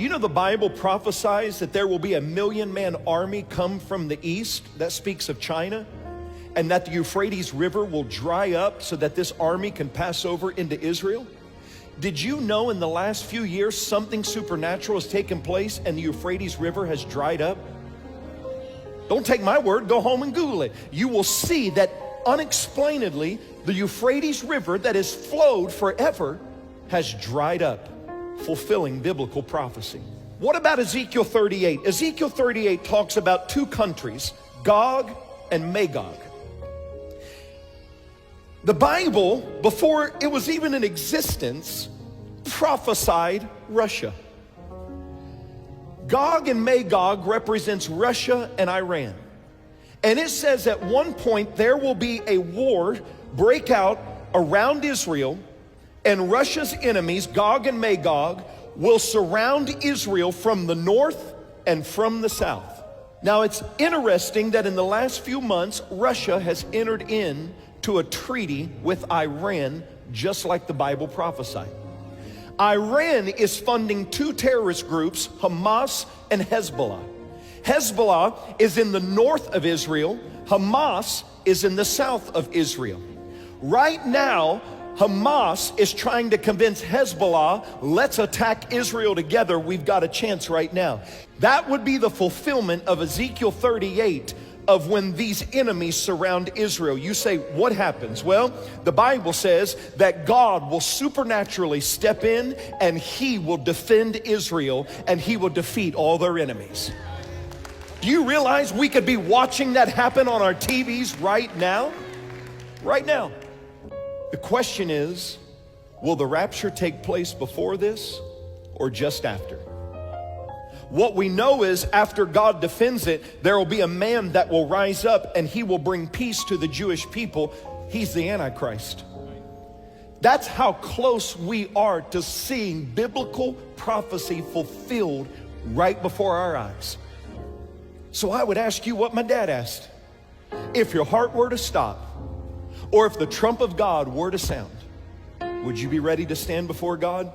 You know the Bible prophesies that there will be a 1,000,000-man army come from the east. That speaks of China. And that the Euphrates River will dry up so that this army can pass over into Israel. Did you know in the last few years something supernatural has taken place and the Euphrates River has dried up? Don't take my word, go home and Google it. You will see that unexplainedly the Euphrates River that has flowed forever has dried up, fulfilling biblical prophecy. What about Ezekiel 38? Ezekiel 38 talks about two countries, Gog and Magog. The Bible, before it was even in existence, prophesied Russia. Gog and Magog represents Russia and Iran. And it says at one point there will be a war break out around Israel, and Russia's enemies, Gog and Magog, will surround Israel from the north and from the south. Now it's interesting that in the last few months, Russia has entered into a treaty with Iran, just like the Bible prophesied. Iran is funding two terrorist groups, Hamas and Hezbollah. Hezbollah is in the north of Israel. Hamas is in the south of Israel. Right now, Hamas is trying to convince Hezbollah, let's attack Israel together. We've got a chance right now. That would be the fulfillment of Ezekiel 38 of when these enemies surround Israel. You say, what happens? Well, the Bible says that God will supernaturally step in and he will defend Israel and he will defeat all their enemies. Do you realize we could be watching that happen on our TVs right now? Right now. The question is, will the rapture take place before this or just after? What we know is after God defends it, there will be a man that will rise up and he will bring peace to the Jewish people. He's the Antichrist. That's how close we are to seeing biblical prophecy fulfilled right before our eyes. So I would ask you what my dad asked. If your heart were to stop, or if the trump of God were to sound, would you be ready to stand before God?